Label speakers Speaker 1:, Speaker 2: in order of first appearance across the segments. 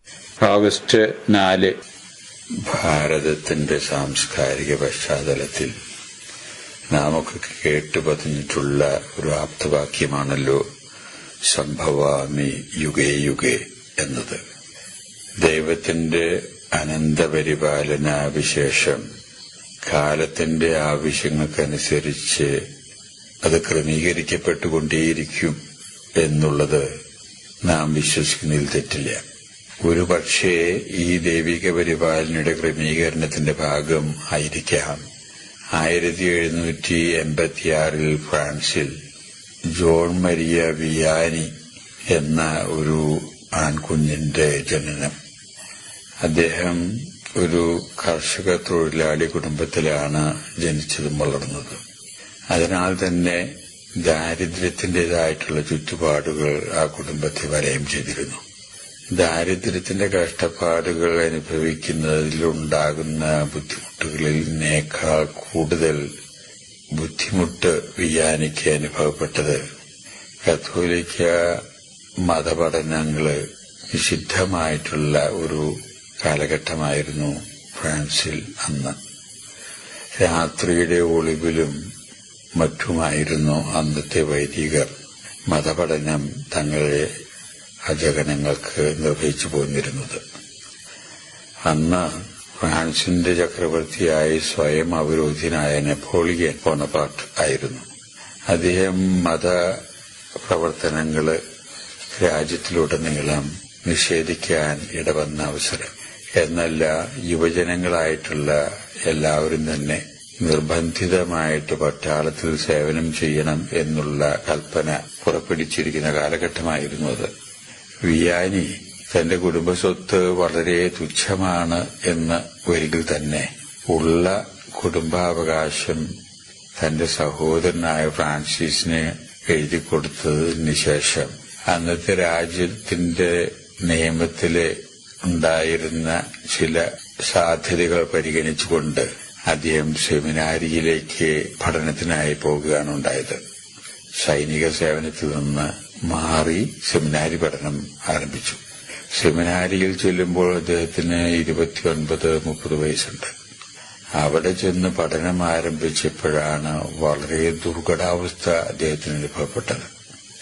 Speaker 1: August 4 ഭാരതത്തിന്റെ സാംസ്കാരിക പശ്ചാത്തലത്തിൽ നാമൊക്കെ കേട്ടുപതിഞ്ഞിട്ടുള്ള ഒരു ആപ്തവാക്യമാണല്ലോ സംഭവാമി യുഗേ യുഗേ എന്നത്. ദൈവത്തിന്റെ അനന്തപരിപാലന വിശേഷം കാലത്തിന്റെ ആവശ്യങ്ങൾക്കനുസരിച്ച് അത് ക്രമീകരിക്കപ്പെട്ടുകൊണ്ടേയിരിക്കും എന്നുള്ളത് നാം വിശ്വസിക്കുന്നതിൽ തെറ്റില്ല. ഒരുപക്ഷേ ഈ ദൈവിക പരിപാലനയുടെ ക്രമീകരണത്തിന്റെ ഭാഗം ആയിരിക്കാം 1786 ഫ്രാൻസിൽ ജോൺ മരിയ വിയാനി എന്ന ഒരു ആൺകുഞ്ഞിന്റെ ജനനം. അദ്ദേഹം ഒരു കർഷക തൊഴിലാളി കുടുംബത്തിലാണ് ജനിച്ചതും വളർന്നതും. അതിനാൽ തന്നെ ദാരിദ്ര്യത്തിന്റേതായിട്ടുള്ള ചുറ്റുപാടുകൾ ആ കുടുംബത്തെ വലയം ചെയ്തിരുന്നു. ദാരിദ്ര്യത്തിന്റെ കഷ്ടപ്പാടുകൾ അനുഭവിക്കുന്നതിലുണ്ടാകുന്ന ബുദ്ധിമുട്ടുകളിനേക്കാൾ കൂടുതൽ ബുദ്ധിമുട്ട് വിയാനിക്ക് അനുഭവപ്പെട്ടത് കത്തോലിക്ക മതപഠനങ്ങള് നിഷിദ്ധമായിട്ടുള്ള ഒരു കാലഘട്ടമായിരുന്നു ഫ്രാൻസിൽ അന്ന്. രാത്രിയുടെ ഒളിവിലും മറ്റുമായിരുന്നു അന്നത്തെ വൈദികർ മതപഠനം തങ്ങളെ അജഗണങ്ങൾക്ക് നിർവഹിച്ചു പോന്നിരുന്നത്. അന്ന് ഫ്രാൻസിന്റെ ചക്രവർത്തിയായി സ്വയം അവരോധിതനായ നെപ്പോളിയൻ ബോണപാർട്ട് ആയിരുന്നു. അദ്ദേഹം മതപ്രവർത്തനങ്ങള് രാജ്യത്തിലുടനീളം നിഷേധിക്കാൻ ഇടവന്ന അവസരം. എന്നല്ല, യുവജനങ്ങളായിട്ടുള്ള എല്ലാവരും തന്നെ നിർബന്ധിതമായിട്ട് പട്ടാളത്തിൽ സേവനം ചെയ്യണം എന്നുള്ള കൽപ്പന പുറപ്പെടുവിച്ചിരിക്കുന്ന കാലഘട്ടമായിരുന്നു അത്. വിയാനി തന്റെ കുടുംബസ്വത്ത് വളരെ തുച്ഛമാണ് എന്ന് ഒരിക്കൽ തന്നെ ഉള്ള കുടുംബാവകാശം തന്റെ സഹോദരനായ ഫ്രാൻസിസിന് എഴുതിക്കൊടുത്തതിന് ശേഷം അന്നത്തെ രാജ്യത്തിന്റെ നിയമത്തില് ഉണ്ടായിരുന്ന ചില സാധ്യതകൾ പരിഗണിച്ചുകൊണ്ട് അദ്ദേഹം സെമിനാരിയിലേക്ക് പഠനത്തിനായി പോകുകയാണ് ഉണ്ടായത്. സൈനിക സേവനത്തിൽ നിന്ന് മാറി സെമിനാരി പഠനം ആരംഭിച്ചു. സെമിനാരിയിൽ ചെല്ലുമ്പോൾ അദ്ദേഹത്തിന് 29-30 വയസ്സുണ്ട്. അവിടെ ചെന്ന് പഠനം ആരംഭിച്ചപ്പോഴാണ് വളരെ ദുർഘടാവസ്ഥ അദ്ദേഹത്തിന് അനുഭവപ്പെട്ടത്.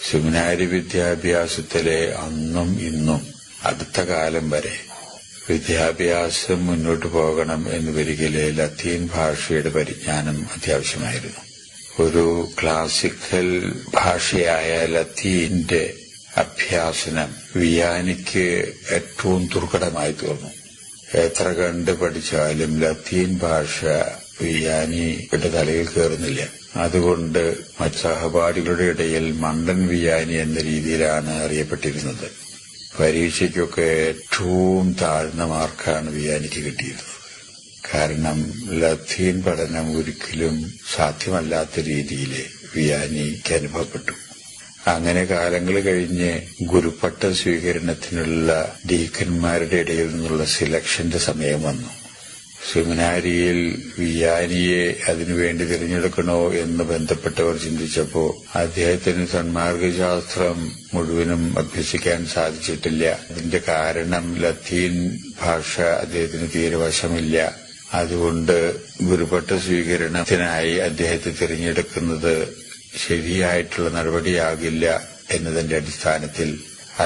Speaker 1: സെമിനാരി വിദ്യാഭ്യാസത്തിലെ അന്നും ഇന്നും അടുത്ത കാലം വരെ വിദ്യാഭ്യാസം മുന്നോട്ടു പോകണം എന്ന് വരികിലെ ലത്തീൻ ഭാഷയുടെ പരിജ്ഞാനം അത്യാവശ്യമായിരുന്നു. ഒരു ക്ലാസിക്കൽ ഭാഷയായ ലത്തീന്റെ അഭ്യാസനം വിയാനിക്ക് ഏറ്റവും ദുർഘടമായി തീർന്നു. എത്ര കണ്ട് പഠിച്ചാലും ലത്തീൻ ഭാഷ വിയാനിയുടെ തലയിൽ കയറുന്നില്ല. അതുകൊണ്ട് മറ്റ് സഹപാഠികളുടെ ഇടയിൽ മണ്ടൻ വിയാനി എന്ന രീതിയിലാണ് അറിയപ്പെട്ടിരുന്നത്. പരീക്ഷയ്ക്കൊക്കെ ഏറ്റവും താഴ്ന്ന മാർക്കാണ് വിയാനിക്ക് കിട്ടിയിരുന്നത്. കാരണം ലത്തീൻ പഠനം ഒരിക്കലും സാധ്യമല്ലാത്ത രീതിയിൽ വിയാനിക്ക് അനുഭവപ്പെട്ടു. അങ്ങനെ കാലങ്ങൾ കഴിഞ്ഞ് ഗുരുപ്പട്ട സ്വീകരണത്തിനുള്ള ഡീക്കന്മാരുടെ ഇടയിൽ നിന്നുള്ള സെലക്ഷന്റെ സമയം വന്നു. സെമിനാരിയിൽ വിയാനിയെ അതിനുവേണ്ടി തിരഞ്ഞെടുക്കണോ എന്ന് ബന്ധപ്പെട്ടവർ ചിന്തിച്ചപ്പോ അദ്ദേഹത്തിന് സന്മാർഗശാസ്ത്രം മുഴുവനും അഭ്യസിക്കാൻ സാധിച്ചിട്ടില്ല. അതിന്റെ കാരണം ലത്തീൻ ഭാഷ അദ്ദേഹത്തിന് തീരെ വശമില്ല. അതുകൊണ്ട് ഗുരുപട്ട സ്വീകരണത്തിനായി അദ്ദേഹത്തെ തിരഞ്ഞെടുക്കുന്നത് ശരിയായിട്ടുള്ള നടപടിയാകില്ല എന്നതിന്റെ അടിസ്ഥാനത്തിൽ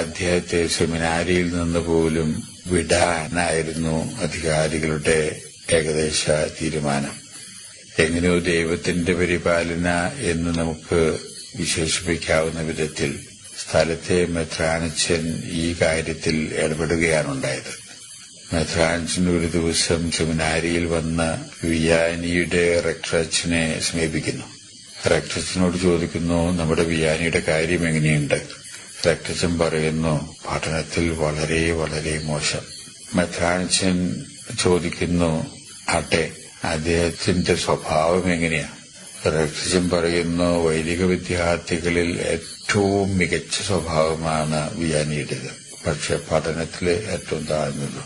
Speaker 1: അദ്ദേഹത്തെ സെമിനാരിയിൽ നിന്ന് പോലും വിടാനായിരുന്നു അധികാരികളുടെ ഏകദേശ തീരുമാനം. എങ്ങനെയോ ദൈവത്തിന്റെ പരിപാലന എന്ന് നമുക്ക് വിശേഷിപ്പിക്കാവുന്ന വിധത്തിൽ സ്ഥലത്തെ മെത്രാനച്ചൻ ഈ കാര്യത്തിൽ ഇടപെടുകയാണുണ്ടായത്. മെത്രാനച്ചൻ ഒരു ദിവസം സെമിനാരിയിൽ വന്ന് വിയാനിയുടെ റെക്ടറച്ചനെ സമീപിക്കുന്നു. റെക്ടറച്ചനോട് ചോദിക്കുന്നു, നമ്മുടെ വിയാനിയുടെ കാര്യം എങ്ങനെയുണ്ട്? റെക്ടറച്ചൻ പറയുന്നു, പഠനത്തിൽ വളരെ വളരെ മോശം. മെത്രാനച്ചൻ ചോദിക്കുന്നു, ആട്ടെ, അദ്ദേഹത്തിന്റെ സ്വഭാവം എങ്ങനെയാ? റെക്ടറച്ചൻ പറയുന്നു, വൈദിക വിദ്യാർത്ഥികളിൽ ഏറ്റവും മികച്ച സ്വഭാവമാണ് വിയാനിയുടേത്, പക്ഷെ പഠനത്തിൽ ഏറ്റവും താഴ്ന്നത്.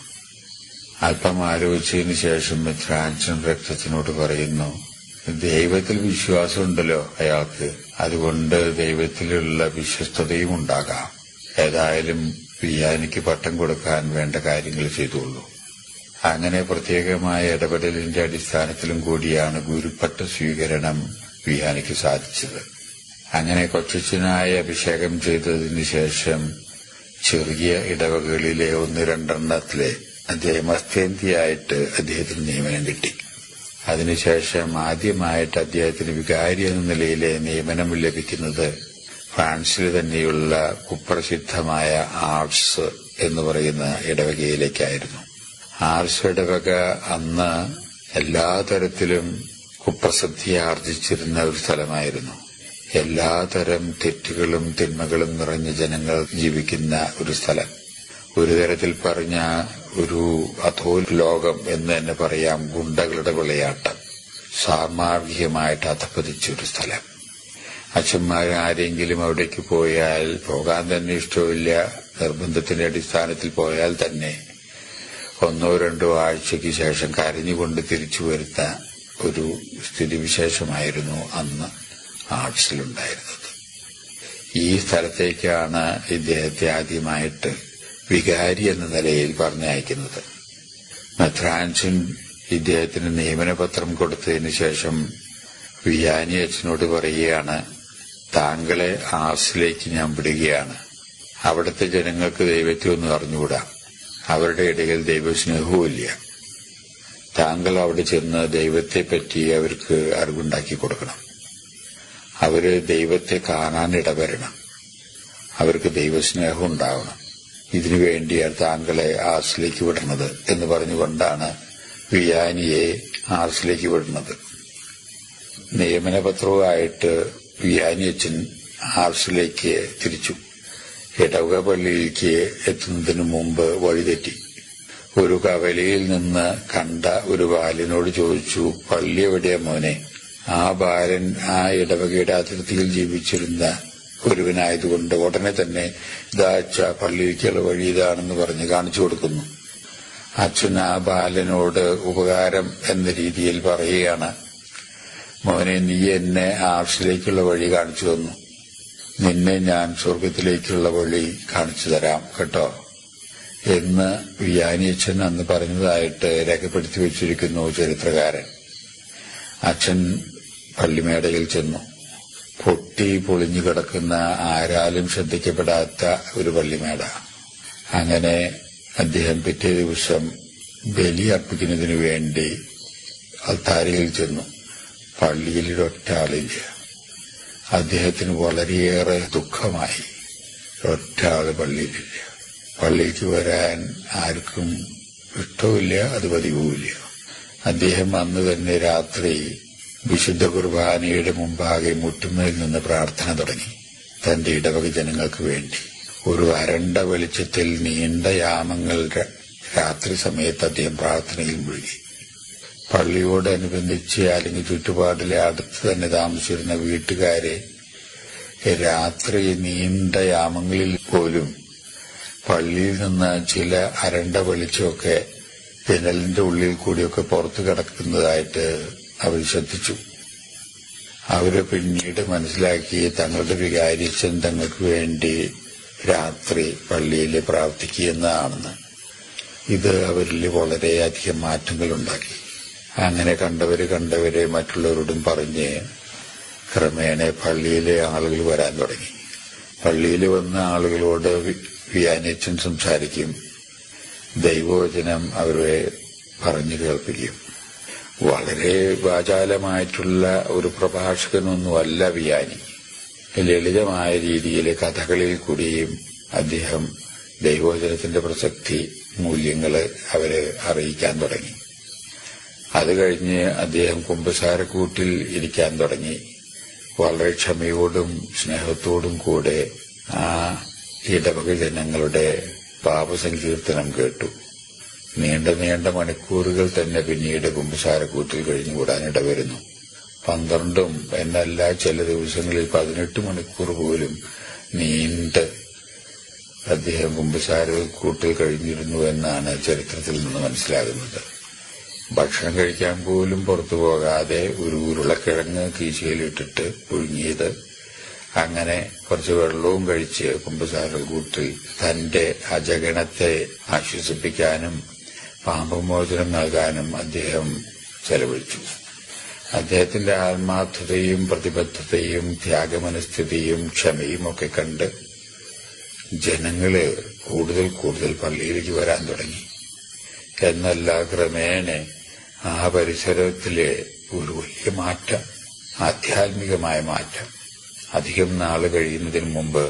Speaker 1: അല്പം ആലോചിച്ചതിന് ശേഷം മെത്രാനച്ചൻ റെക്ടറച്ചനോട് പറയുന്നു, ദൈവത്തിൽ വിശ്വാസമുണ്ടല്ലോ അയാൾക്ക്, അതുകൊണ്ട് ദൈവത്തിലുള്ള വിശ്വസ്തതയും ഉണ്ടാകാം. ഏതായാലും വിയാനിക്ക് പട്ടം കൊടുക്കാൻ വേണ്ട കാര്യങ്ങൾ ചെയ്തുള്ളൂ. അങ്ങനെ പ്രത്യേകമായ ഇടപെടലിന്റെ അടിസ്ഥാനത്തിലും കൂടിയാണ് ഗുരുപ്പട്ട സ്വീകരണം വിയാനിക്ക് സാധിച്ചത്. അങ്ങനെ കൊച്ചച്ഛനായി അഭിഷേകം ചെയ്തതിനു ശേഷം ചെറിയ ഇടവകളിലെ 1-2 അദ്ദേഹം അസ്ഥേന്തിയായിട്ട് അദ്ദേഹത്തിന് നിയമനം കിട്ടി. അതിനുശേഷം ആദ്യമായിട്ട് അദ്ദേഹത്തിന് വികാരി എന്ന നിലയിലെ നിയമനം ലഭിക്കുന്നത് ഫ്രാൻസിൽ തന്നെയുള്ള കുപ്രസിദ്ധമായ ആർട്സ് എന്ന് പറയുന്ന ഇടവകയിലേക്കായിരുന്നു. ആർട്സ് ഇടവക അന്ന് എല്ലാ തരത്തിലും കുപ്രസിദ്ധി ആർജിച്ചിരുന്ന ഒരു സ്ഥലമായിരുന്നു. എല്ലാതരം തെറ്റുകളും തിന്മകളും നിറഞ്ഞ ജനങ്ങൾ ജീവിക്കുന്ന ഒരു സ്ഥലം. ഒരു തരത്തിൽ പറഞ്ഞ ഒരു അധോ ലോകം എന്ന് തന്നെ പറയാം. ഗുണ്ടകളുടെ വിളയാട്ടം, സാമാർഗികമായിട്ട് അധപ്പതിച്ചൊരു സ്ഥലം. അച്ഛന്മാരാരെങ്കിലും അവിടേക്ക് പോയാൽ പോകാൻ തന്നെ ഇഷ്ടമില്ല. നിർബന്ധത്തിന്റെ അടിസ്ഥാനത്തിൽ പോയാൽ തന്നെ 1-2 ആഴ്ചയ്ക്ക് ശേഷം കരഞ്ഞുകൊണ്ട് തിരിച്ചു വരുന്ന ഒരു സ്ഥിതിവിശേഷമായിരുന്നു അന്ന് ആർട്സിലുണ്ടായിരുന്നത്. ഈ സ്ഥലത്തേക്കാണ് ഇദ്ദേഹത്തെ ആദ്യമായിട്ട് വികാരി എന്ന നിലയിൽ പറഞ്ഞയക്കുന്നത്. മെത്രാൻഷൻ ഇദ്ദേഹത്തിന് നിയമനപത്രം കൊടുത്തതിന് ശേഷം വിയാനി അച്ഛനോട് പറയുകയാണ്, താങ്കളെ ആർട്സിലേക്ക് ഞാൻ വിടുകയാണ്. അവിടുത്തെ ജനങ്ങൾക്ക് ദൈവത്തെ ഒന്നും അറിഞ്ഞുകൂടാ. അവരുടെ ഇടയിൽ ദൈവസ്നേഹവുമില്ല. താങ്കൾ അവിടെ ചെന്ന് ദൈവത്തെപ്പറ്റി അവർക്ക് അറിവുണ്ടാക്കി കൊടുക്കണം. അവര് ദൈവത്തെ കാണാൻ ഇടവരണം. അവർക്ക് ദൈവസ്നേഹം ഉണ്ടാവണം. ഇതിനുവേണ്ടിയാണ് താങ്കളെ ആർട്സിലേക്ക് വിടുന്നത് എന്ന് പറഞ്ഞുകൊണ്ടാണ് വിയാനിയെ ആർട്സിലേക്ക് വിടുന്നത്. നിയമനപത്രവുമായിട്ട് വിയാനി അച്ഛൻ ആർട്സിലേക്ക് തിരിച്ചു. ഇടവക പള്ളിയിലേക്ക് എത്തുന്നതിനു മുമ്പ് വഴിതെറ്റി. ഒരു കവലയിൽ നിന്ന് കണ്ട ഒരു ബാലനോട് ചോദിച്ചു, പള്ളി എവിടെയാ മോനെ? ആ ബാലൻ ആ ഇടവകയുടെ അതിർത്തിയിൽ ജീവിച്ചിരുന്ന ഒരുവനായതുകൊണ്ട് ഉടനെ തന്നെ ഇതാച്ച പള്ളിയിലേക്കുള്ള വഴി ഇതാണെന്ന് പറഞ്ഞ് കാണിച്ചു കൊടുക്കുന്നു. അച്ഛൻ ആ ബാലനോട് ഉപകാരം എന്ന രീതിയിൽ പറയുകയാണ്, മോനെ, നീ എന്നെ ആർട്സിലേക്കുള്ള വഴി കാണിച്ചു തന്നു. നിന്നെ ഞാൻ സ്വർഗത്തിലേക്കുള്ള വഴി കാണിച്ചു തരാം കേട്ടോ എന്ന് വിയാനിയച്ഛൻ അന്ന് പറഞ്ഞതായിട്ട് രേഖപ്പെടുത്തി വെച്ചിരിക്കുന്നു ചരിത്രകാരൻ. അച്ഛൻ പള്ളിമേടയിൽ ചെന്നു. പൊട്ടി പൊളിഞ്ഞു കിടക്കുന്ന, ആരാലും ശ്രദ്ധിക്കപ്പെടാത്ത ഒരു പള്ളിമേട. അങ്ങനെ അദ്ദേഹം പിറ്റേ ദിവസം ബലി അർപ്പിക്കുന്നതിനു വേണ്ടി അൾത്താരയിൽ ചെന്നു. പള്ളിയിൽ ഒറ്റ ആളില്ല. അദ്ദേഹത്തിന് വളരെയേറെ ദുഃഖമായി. ഒറ്റ ആള് പള്ളിയിലില്ല. പള്ളിക്ക് വരാൻ ആർക്കും ഇഷ്ടവുമില്ല, അത് പതിവുമില്ല. അദ്ദേഹം അന്ന് തന്നെ രാത്രി വിശുദ്ധ കുർബാനയുടെ മുമ്പാകെ മുട്ടുമേൽ നിന്ന് പ്രാർത്ഥന തുടങ്ങി. തന്റെ ഇടവക ജനങ്ങൾക്ക് വേണ്ടി ഒരു അരണ്ട വെളിച്ചത്തിൽ നീണ്ട യാമങ്ങൾ രാത്രി സമയത്ത് അദ്ദേഹം പ്രാർത്ഥനയിൽ മുഴുകി. പള്ളിയോടനുബന്ധിച്ച് അല്ലെങ്കിൽ ചുറ്റുപാടിലെ അടുത്ത് തന്നെ താമസിച്ചിരുന്ന വീട്ടുകാരെ രാത്രി നീണ്ട യാമങ്ങളിൽ പോലും പള്ളിയിൽ നിന്ന് ചില അരണ്ട വെളിച്ചമൊക്കെ ജനലിന്റെ ഉള്ളിൽ കൂടിയൊക്കെ പുറത്തു കിടക്കുന്നതായിട്ട് അവർ ശ്രദ്ധിച്ചു. അവര് പിന്നീട് മനസ്സിലാക്കി തങ്ങളുടെ വികാരിച്ചൻ തങ്ങൾക്ക് വേണ്ടി രാത്രി പള്ളിയിൽ പ്രാർത്ഥിക്കുന്നതാണെന്ന്. ഇത് അവരിൽ വളരെയധികം മാറ്റങ്ങൾ ഉണ്ടാക്കി. അങ്ങനെ കണ്ടവരെ മറ്റുള്ളവരോടും പറഞ്ഞ് ക്രമേണ പള്ളിയിലെ ആളുകൾ വരാൻ തുടങ്ങി. പള്ളിയിൽ വന്ന ആളുകളോട് വിയാനിയച്ഛൻ സംസാരിക്കും, ദൈവവചനം അവരെ പറഞ്ഞു കേൾപ്പിക്കും. വളരെ വാചാലമായിട്ടുള്ള ഒരു പ്രഭാഷകനൊന്നുമല്ല വിയാനി. ലളിതമായ രീതിയിൽ കഥകളിൽ കൂടിയും അദ്ദേഹം ദൈവവചനത്തിന്റെ പ്രസക്തി, മൂല്യങ്ങള് അവരെ അറിയിക്കാൻ തുടങ്ങി. അത് കഴിഞ്ഞ് അദ്ദേഹം കുമ്പസാരക്കൂട്ടിൽ ഇരിക്കാൻ തുടങ്ങി. വളരെ ക്ഷമയോടും സ്നേഹത്തോടും കൂടെ ആ ഇടവക ജനങ്ങളുടെ പാപസങ്കീർത്തനം കേട്ടു. നീണ്ട മണിക്കൂറുകൾ തന്നെ പിന്നീട് കുമ്പസാരക്കൂട്ടിൽ കഴിഞ്ഞുകൂടാൻ ഇടവരുന്നു. 12 എന്നല്ല, ചില ദിവസങ്ങളിൽ 18 മണിക്കൂർ പോലും നീണ്ട് അദ്ദേഹം കുമ്പസാരക്കൂട്ടിൽ കഴിഞ്ഞിരുന്നു എന്നാണ് ചരിത്രത്തിൽ നിന്ന് മനസ്സിലാകുന്നത്. ഭക്ഷണം കഴിക്കാൻ പോലും പുറത്തു പോകാതെ ഒരു ഉരുളക്കിഴങ്ങ് കീശയിലിട്ടിട്ട് പുഴുങ്ങിയത് അങ്ങനെ കുറച്ച് വെള്ളവും കഴിച്ച് കുമ്പസാരം കൂട്ടി തന്റെ അജഗണത്തെ ആശ്വസിപ്പിക്കാനും പാപമോചനം നൽകാനും അദ്ദേഹം ചെലവഴിച്ചു. അദ്ദേഹത്തിന്റെ ആത്മാർത്ഥതയും പ്രതിബദ്ധതയും ത്യാഗമനസ്ഥിതിയും ക്ഷമയും ഒക്കെ കണ്ട് ജനങ്ങള് കൂടുതൽ കൂടുതൽ പള്ളിയിലേക്ക് വരാൻ തുടങ്ങി. എന്നല്ല, ക്രമേണ ആ പരിസരത്തിലെ ഒരു വലിയ മാറ്റം, ആധ്യാത്മികമായ മാറ്റം. അധികം നാള് കഴിയുന്നതിന് മുമ്പ്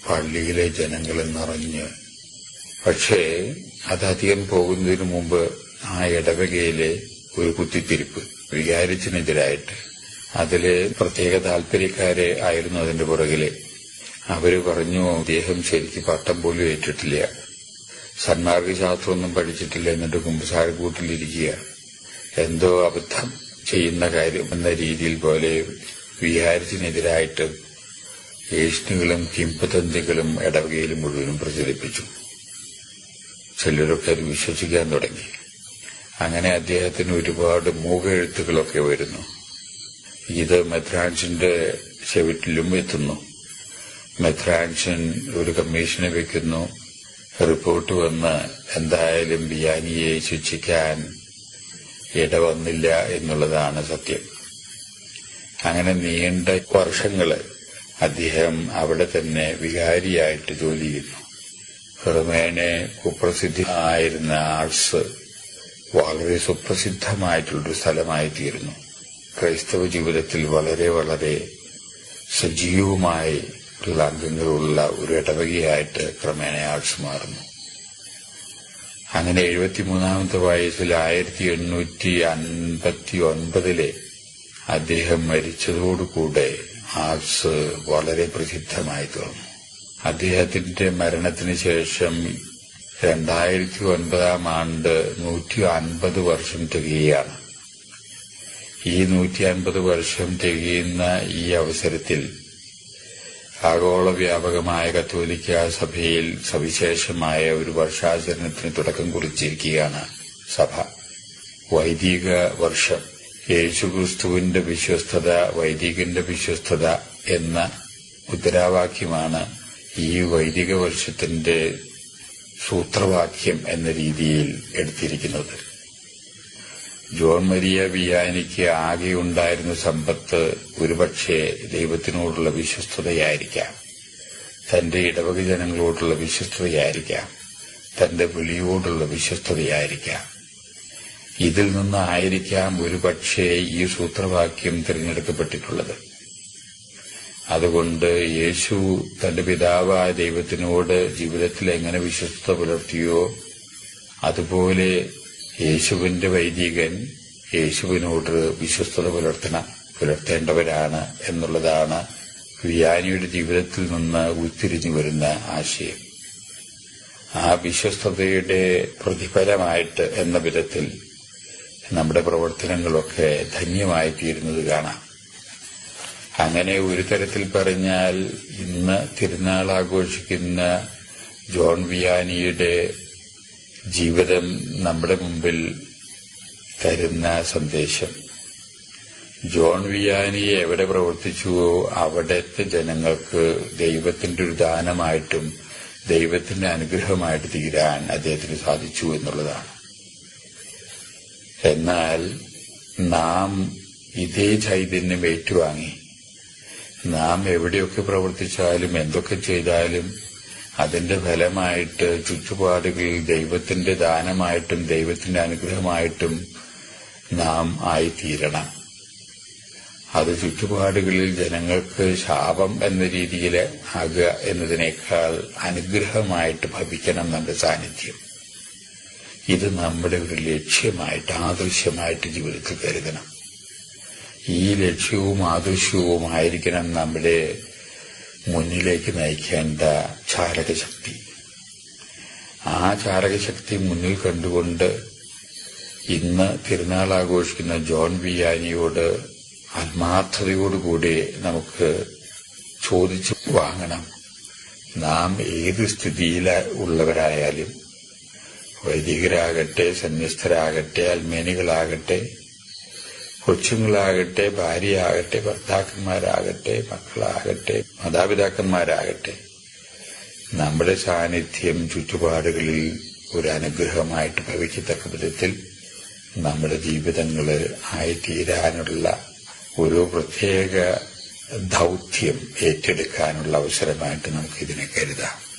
Speaker 1: പള്ളിയിലെ ജനങ്ങൾ നിറഞ്ഞ്, പക്ഷേ അതധികം പോകുന്നതിന് മുമ്പ് ആ ഇടവകയിലെ ഒരു കുത്തിത്തിരിപ്പ് വികാരിച്ചിനെതിരായിട്ട്, അതിലെ പ്രത്യേക താല്പര്യക്കാരെ ആയിരുന്നു അതിന്റെ പുറകിലെ. അവര് പറഞ്ഞു, അദ്ദേഹം ശരിക്ക് പട്ടം പോലും ഏറ്റിട്ടില്ല, സന്മാർഗശാസ്ത്രമൊന്നും പഠിച്ചിട്ടില്ല, എന്നിട്ട് കുമ്പസാരക്കൂട്ടിലിരിക്കുക, എന്തോ അബദ്ധം ചെയ്യുന്ന കാര്യം എന്ന രീതിയിൽ പോലെ വികാരത്തിനെതിരായിട്ട് ഏഷ്ണികളും കിംവദന്തികളും ഇടവകയിൽ മുഴുവനും പ്രചരിപ്പിച്ചു. ചിലരൊക്കെ അത് വിശ്വസിക്കാൻ തുടങ്ങി. അങ്ങനെ അദ്ദേഹത്തിന് ഒരുപാട് മൂകെഴുത്തുകളൊക്കെ വരുന്നു. ഇത് മെത്രാൻസിന്റെ ചെവിട്ടിലും എത്തുന്നു. മെത്രാൻസൻ ഒരു കമ്മീഷനെ വെക്കുന്നു. റിപ്പോർട്ട് വന്ന് എന്തായാലും വിയാനിയെ ശിക്ഷിക്കാൻ ഇടവന്നില്ല എന്നുള്ളതാണ് സത്യം. അങ്ങനെ നീണ്ട വർഷങ്ങള് അദ്ദേഹം അവിടെ തന്നെ വികാരിയായിട്ട് ജോലി ചെയ്യുന്നു. ക്രമേണ കുപ്രസിദ്ധമായിരുന്ന ആർട്സ് വളരെ സുപ്രസിദ്ധമായിട്ടുള്ളൊരു സ്ഥലമായി തീരുന്നു. ക്രൈസ്തവ ജീവിതത്തിൽ വളരെ വളരെ സജീവമായി ഉള്ള അംഗങ്ങളുള്ള ഒരു ഇടവകയായിട്ട് ക്രമേണ ആർട്സ് മാറുന്നു. അങ്ങനെ 73-ാമത്തെ വയസ്സിൽ 1859 അദ്ദേഹം മരിച്ചതോടുകൂടെ ആർട്സ് വളരെ പ്രസിദ്ധമായി തീർന്നു. അദ്ദേഹത്തിന്റെ മരണത്തിന് ശേഷം 2009 150 വർഷം തികയാണ്. ഈ 150 വർഷം തികയുന്ന ഈ അവസരത്തിൽ ആഗോള വ്യാപകമായ കത്തോലിക്ക സഭയിൽ സവിശേഷമായ ഒരു വർഷാചരണത്തിന് തുടക്കം കുറിച്ചിരിക്കുകയാണ് സഭ. വൈദിക വർഷം, യേശുക്രിസ്തുവിന്റെ വിശ്വസ്തത, വൈദികന്റെ വിശ്വസ്തത എന്ന മുദ്രാവാക്യമാണ് ഈ വൈദിക വർഷത്തിന്റെ സൂത്രവാക്യം എന്ന രീതിയിൽ എടുത്തിരിക്കുന്നത്. ജോൺ മരിയ വിയാനിക്ക് ആകെയുണ്ടായിരുന്ന സമ്പത്ത് ഒരുപക്ഷെ ദൈവത്തിനോടുള്ള വിശ്വസ്തതയായിരിക്കാം, തന്റെ ഇടവക ജനങ്ങളോടുള്ള വിശ്വസ്തതയായിരിക്കാം, തന്റെ വിളിയോടുള്ള വിശ്വസ്തതയായിരിക്കാം. ഇതിൽ നിന്നായിരിക്കാം ഒരുപക്ഷെ ഈ സൂത്രവാക്യം തിരഞ്ഞെടുക്കപ്പെട്ടിട്ടുള്ളത്. അതുകൊണ്ട് യേശു തന്റെ പിതാവായ ദൈവത്തിനോട് ജീവിതത്തിൽ എങ്ങനെ വിശ്വസ്തത പുലർത്തിയോ അതുപോലെ യേശുവിന്റെ വൈദികൻ യേശുവിനോട് വിശ്വസ്തത പുലർത്തേണ്ടവരാണ് എന്നുള്ളതാണ് വിയാനിയുടെ ജീവിതത്തിൽ നിന്ന് ഉരുത്തിരിഞ്ഞു വരുന്ന ആശയം. ആ വിശ്വസ്തതയുടെ പ്രതിഫലമായിട്ട് എന്ന വിധത്തിൽ നമ്മുടെ പ്രവർത്തനങ്ങളൊക്കെ ധന്യമായി തീരുന്നത് കാണാം. അങ്ങനെ ഒരു തരത്തിൽ പറഞ്ഞാൽ ഇന്ന് തിരുനാൾ ആഘോഷിക്കുന്ന ജോൺ വിയാനിയുടെ ജീവിതം നമ്മുടെ മുമ്പിൽ തരുന്ന സന്ദേശം, ജോൺ വിയാനി എവിടെ പ്രവർത്തിച്ചുവോ അവിടത്തെ ജനങ്ങൾക്ക് ദൈവത്തിന്റെ ഒരു ദാനമായിട്ടും ദൈവത്തിന്റെ അനുഗ്രഹമായിട്ട് തീരാൻ അദ്ദേഹത്തിന് സാധിച്ചു എന്നുള്ളതാണ്. എന്നാൽ നാം ഇതേ ചൈതന്യം ഏറ്റുവാങ്ങി നാം എവിടെയൊക്കെ പ്രവർത്തിച്ചാലും എന്തൊക്കെ ചെയ്താലും അതിന്റെ ഫലമായിട്ട് ചുറ്റുപാടുകളിൽ ദൈവത്തിന്റെ ദാനമായിട്ടും ദൈവത്തിന്റെ അനുഗ്രഹമായിട്ടും നാം ആയിത്തീരണം. അത് ചുറ്റുപാടുകളിൽ ജനങ്ങൾക്ക് ശാപം എന്ന രീതിയിൽ ആകുക എന്നതിനേക്കാൾ അനുഗ്രഹമായിട്ട് ഭവിക്കണം നമ്മുടെ സാന്നിധ്യം. ഇത് നമ്മുടെ ഒരു ലക്ഷ്യമായിട്ട് ആദർശമായിട്ട് ജീവിതത്തിൽ കരുതണം. ഈ ലക്ഷ്യവും ആദർശവുമായിരിക്കണം നമ്മുടെ മുന്നിലേക്ക് നയിക്കേണ്ട ചാലകശക്തി. ആ ചാലകശക്തി മുന്നിൽ കണ്ടുകൊണ്ട് ഇന്ന് തിരുനാൾ ആഘോഷിക്കുന്ന ജോൺ വിയാനിയോട് ആത്മാർത്ഥതയോടുകൂടി നമുക്ക് ചോദിച്ചു വാങ്ങണം. നാം ഏത് സ്ഥിതിയിൽ ഉള്ളവരായാലും, വൈദികരാകട്ടെ, സന്യസ്തരാകട്ടെ, അൽമേനികളാകട്ടെ, കൊച്ചുങ്ങളാകട്ടെ, ഭാര്യയാകട്ടെ, ഭർത്താക്കന്മാരാകട്ടെ, മക്കളാകട്ടെ, മാതാപിതാക്കന്മാരാകട്ടെ, നമ്മുടെ സാന്നിധ്യം ചുറ്റുപാടുകളിൽ ഒരു അനുഗ്രഹമായിട്ട് ഭവിക്കത്തക്ക വിധത്തിൽ നമ്മുടെ ജീവിതങ്ങള് ആയിത്തീരാനുള്ള ഒരു പ്രത്യേക ദൗത്യം ഏറ്റെടുക്കാനുള്ള അവസരമായിട്ട് നമുക്കിതിനെ കരുതാം.